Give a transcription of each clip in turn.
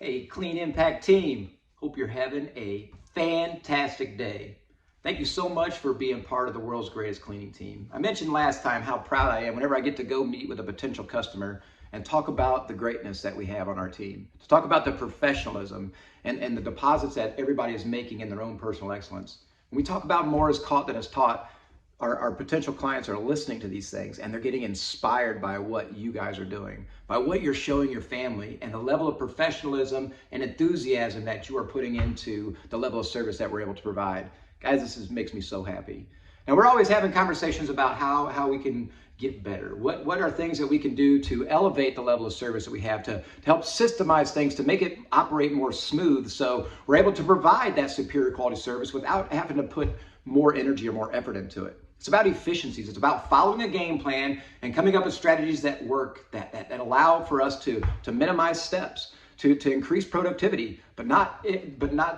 Hey, Clean Impact team, hope you're having a fantastic day. Thank you so much for being part of the world's greatest cleaning team. I mentioned last time how proud I am whenever I get to go meet with a potential customer and talk about the greatness that we have on our team, to talk about the professionalism and the deposits that everybody is making in their own personal excellence. When we talk about more is caught than is taught, our potential clients are listening to these things and they're getting inspired by what you guys are doing, by what you're showing your family, and the level of professionalism and enthusiasm that you are putting into the level of service that we're able to provide. Guys, makes me so happy. And we're always having conversations about how we can get better. What are things that we can do to elevate the level of service that we have, to help systemize things, to make it operate more smooth so we're able to provide that superior quality service without having to put more energy or more effort into it. It's about efficiencies. It's about following a game plan and coming up with strategies that work, that allow for us to minimize steps, to increase productivity, but not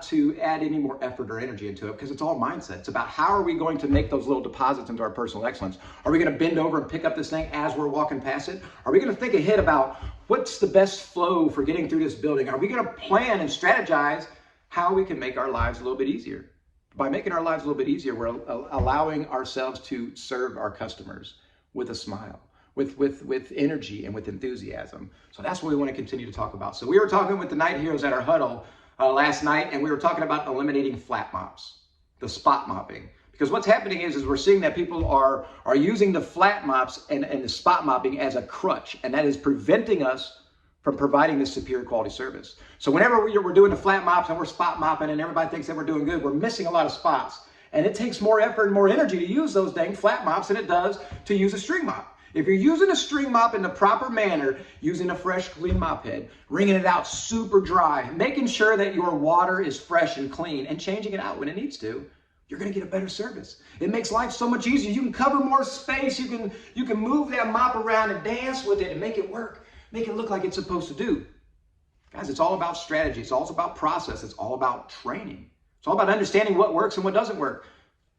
to add any more effort or energy into it, because it's all mindset. It's about how are we going to make those little deposits into our personal excellence? Are we going to bend over and pick up this thing as we're walking past it? Are we going to think ahead about what's the best flow for getting through this building? Are we going to plan and strategize how we can make our lives a little bit easier? By making our lives a little bit easier, we're allowing ourselves to serve our customers with a smile, with energy and with enthusiasm. So that's what we want to continue to talk about. So we were talking with the night heroes at our huddle last night, and we were talking about eliminating flat mops, the spot mopping. Because what's happening is we're seeing that people are using the flat mops and the spot mopping as a crutch, and that is preventing us from providing this superior quality service. So whenever we're doing the flat mops and we're spot mopping and everybody thinks that we're doing good, we're missing a lot of spots. And it takes more effort and more energy to use those dang flat mops than it does to use a string mop. If you're using a string mop in the proper manner, using a fresh, clean mop head, wringing it out super dry, making sure that your water is fresh and clean, and changing it out when it needs to, you're gonna get a better service. It makes life so much easier. You can cover more space. You can move that mop around and dance with it and make it work. Make it look like it's supposed to do. Guys, it's all about strategy. It's all about process. It's all about training. It's all about understanding what works and what doesn't work.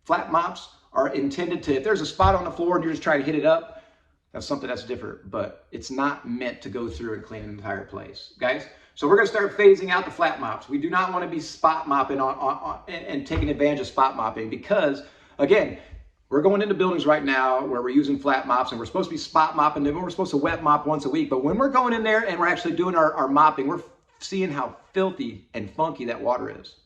Flat mops are intended to, if there's a spot on the floor and you're just trying to hit it up, that's something that's different, but it's not meant to go through and clean an entire place, guys. So we're gonna start phasing out the flat mops. We do not wanna be spot mopping and taking advantage of spot mopping, because again, we're going into buildings right now where we're using flat mops and we're supposed to be spot mopping them, and we're supposed to wet mop once a week. But when we're going in there and we're actually doing our mopping, we're seeing how filthy and funky that water is.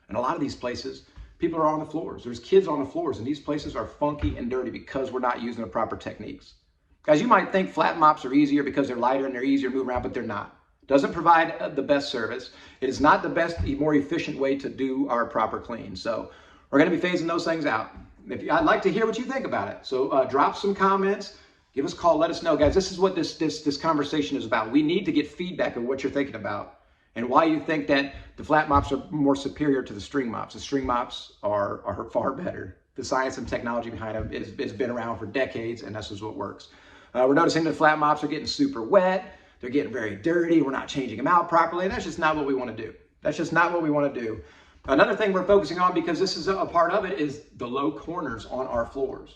And a lot of these places, people are on the floors. There's kids on the floors, and these places are funky and dirty because we're not using the proper techniques. Guys, you might think flat mops are easier because they're lighter and they're easier to move around, but they're not. Doesn't provide the best service. It is not the best, more efficient way to do our proper clean. So we're going to be phasing those things out. I'd like to hear what you think about it. So drop some comments, give us a call, let us know. Guys, this is what this conversation is about. We need to get feedback of what you're thinking about and why you think that the flat mops are more superior to the string mops. The string mops are far better. The science and technology behind them has been around for decades, and this is what works. We're noticing the flat mops are getting super wet. They're getting very dirty. We're not changing them out properly. And that's just not what we want to do. That's just not what we want to do. Another thing we're focusing on, because this is a part of it, is the low corners on our floors.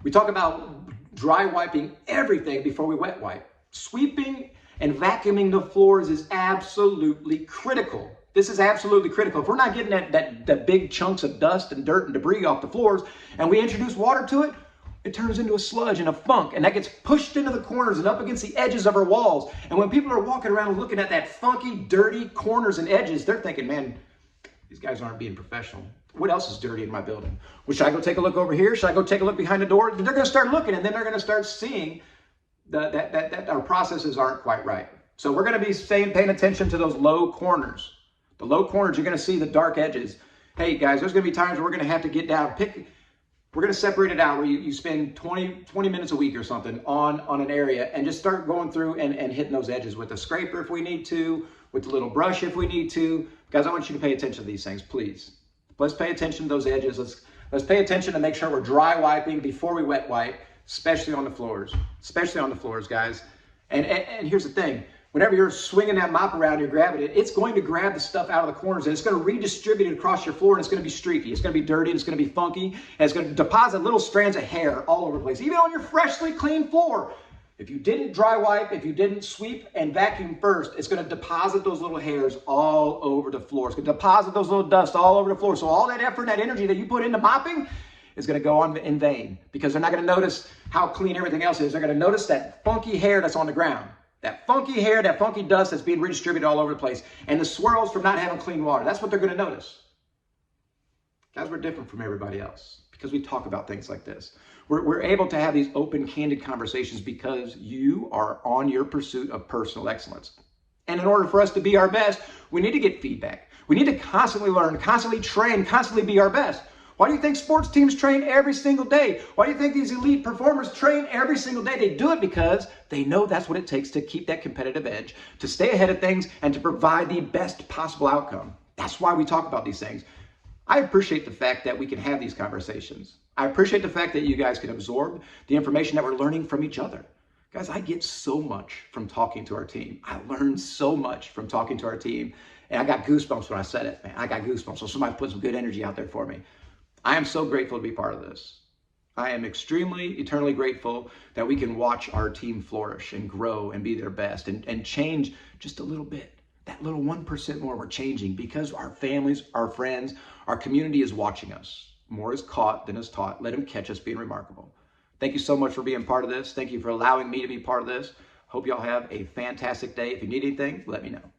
We talk about dry wiping everything before we wet wipe. Sweeping and vacuuming the floors is absolutely critical. This is absolutely critical. If we're not getting that big chunks of dust and dirt and debris off the floors, and we introduce water to it, it turns into a sludge and a funk, and that gets pushed into the corners and up against the edges of our walls. And when people are walking around and looking at that funky, dirty corners and edges, they're thinking, man, these guys aren't being professional. What else is dirty in my building? Well, should I go take a look over here? Should I go take a look behind the door? They're going to start looking, and then they're going to start seeing that our processes aren't quite right. So we're going to be paying attention to those low corners. The low corners, you're going to see the dark edges. Hey, guys, there's going to be times where we're going to have to get down, we're going to separate it out where you spend 20 minutes a week or something on an area, and just start going through and hitting those edges with a scraper if we need to, with a little brush if we need to. Guys, I want you to pay attention to these things, please. Let's pay attention to those edges. Let's pay attention to make sure we're dry wiping before we wet wipe, especially on the floors. Especially on the floors, guys. And here's the thing. Whenever you're swinging that mop around, you're grabbing it, it's going to grab the stuff out of the corners, and it's going to redistribute it across your floor, and it's going to be streaky. It's going to be dirty, and it's going to be funky, and it's going to deposit little strands of hair all over the place. Even on your freshly cleaned floor, If you didn't dry wipe, if you didn't sweep and vacuum first, it's going to deposit those little hairs all over the floor. It's going to deposit those little dust all over the floor. So all that effort and that energy that you put into mopping is going to go on in vain, because they're not going to notice how clean everything else is. They're going to notice that funky hair that's on the ground, that funky hair, that funky dust that's being redistributed all over the place, and the swirls from not having clean water. That's what they're going to notice. Guys, we're different from everybody else because we talk about things like this. We're able to have these open, candid conversations because you are on your pursuit of personal excellence. And in order for us to be our best, we need to get feedback. We need to constantly learn, constantly train, constantly be our best. Why do you think sports teams train every single day? Why do you think these elite performers train every single day? They do it because they know that's what it takes to keep that competitive edge, to stay ahead of things, and to provide the best possible outcome. That's why we talk about these things. I appreciate the fact that we can have these conversations. I appreciate the fact that you guys can absorb the information that we're learning from each other. Guys, I get so much from talking to our team. I learned so much from talking to our team. And I got goosebumps when I said it, man. I got goosebumps. So somebody put some good energy out there for me. I am so grateful to be part of this. I am extremely, eternally grateful that we can watch our team flourish and grow and be their best and change just a little bit. That little 1% more we're changing because our families, our friends, our community is watching us. More is caught than is taught. Let them catch us being remarkable. Thank you so much for being part of this. Thank you for allowing me to be part of this. Hope y'all have a fantastic day. If you need anything, let me know.